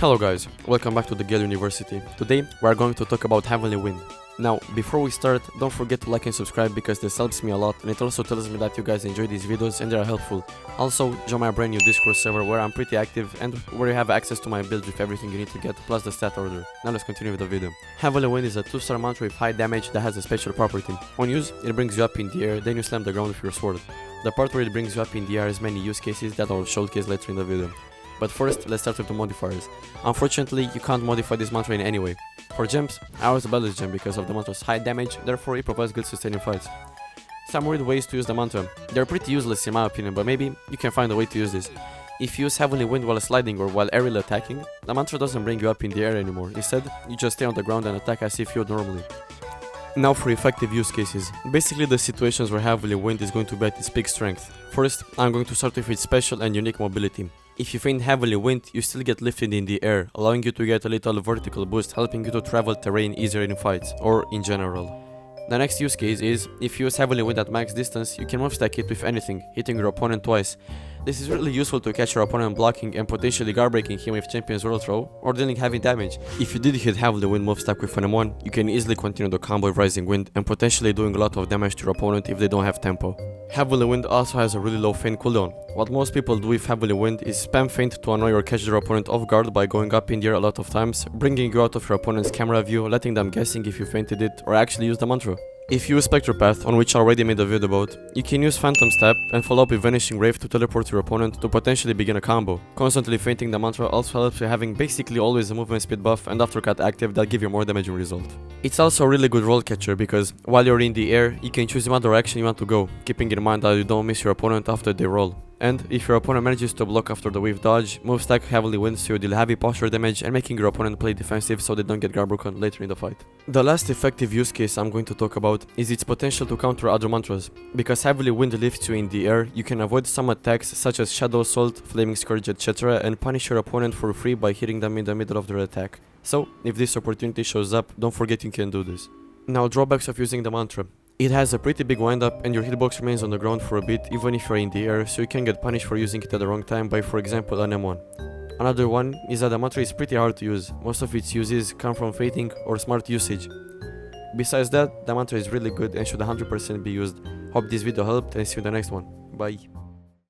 Hello guys, welcome back to the Gale University. Today we are going to talk about Heavenly Wind. Now, before we start, don't forget to like and subscribe because this helps me a lot and it also tells me that you guys enjoy these videos and they are helpful. Also, join my brand new Discord server where I'm pretty active and where you have access to my build with everything you need to get plus the stat order. Now let's continue with the video. Heavenly Wind is a 2-star mantra with high damage that has a special property. On use, it brings you up in the air, then you slam the ground with your sword. The part where it brings you up in the air has many use cases that I'll showcase later in the video. But first, let's start with the modifiers. Unfortunately, you can't modify this mantra in any way. For gems, I always build this gem because of the mantra's high damage, therefore it provides good sustaining fights. Some weird ways to use the mantra. They're pretty useless in my opinion, but maybe you can find a way to use this. If you use Heavenly Wind while sliding or while aerial attacking, the mantra doesn't bring you up in the air anymore. Instead, you just stay on the ground and attack as if you would normally. Now for effective use cases. Basically the situations where Heavenly Wind is going to be at its peak strength. First, I'm going to start with its special and unique mobility. If you feint Heavenly Wind, you still get lifted in the air, allowing you to get a little vertical boost, helping you to travel terrain easier in fights, or in general. The next use case is, if you use Heavenly Wind at max distance, you can move stack it with anything, hitting your opponent twice. This is really useful to catch your opponent blocking and potentially guard breaking him with Champion's World Throw, or dealing heavy damage. If you did hit Heavenly Wind move stack with an M1, you can easily continue the combo with Rising Wind and potentially doing a lot of damage to your opponent if they don't have tempo. Heavenly Wind also has a really low feint cooldown. What most people do with Heavenly Wind is spam feint to annoy or catch their opponent off guard by going up in the air a lot of times, bringing you out of your opponent's camera view, letting them guessing if you feinted it or actually use the mantra. If you use Spectre Path, on which I already made a video about, you can use Phantom Step and follow up with Vanishing Wraith to teleport your opponent to potentially begin a combo. Constantly feinting the mantra also helps you having basically always a movement speed buff and aftercut active that give you more damage in result. It's also a really good roll catcher because while you're in the air, you can choose in what direction you want to go, keeping in mind that you don't miss your opponent after they roll. And if your opponent manages to block after the wave dodge, move stack Heavenly Wind so you deal heavy posture damage and making your opponent play defensive so they don't get guard broken later in the fight. The last effective use case I'm going to talk about is its potential to counter other mantras. Because Heavenly Wind lifts you in the air, you can avoid some attacks such as Shadow Assault, Flaming Scourge, etc. and punish your opponent for free by hitting them in the middle of their attack. So, if this opportunity shows up, don't forget you can do this. Now, drawbacks of using the mantra. It has a pretty big windup and your hitbox remains on the ground for a bit even if you're in the air, so you can get punished for using it at the wrong time by, for example, an M1. Another one is that the mantra is pretty hard to use. Most of its uses come from fainting or smart usage. Besides that, the mantra is really good and should 100% be used. Hope this video helped and see you in the next one. Bye.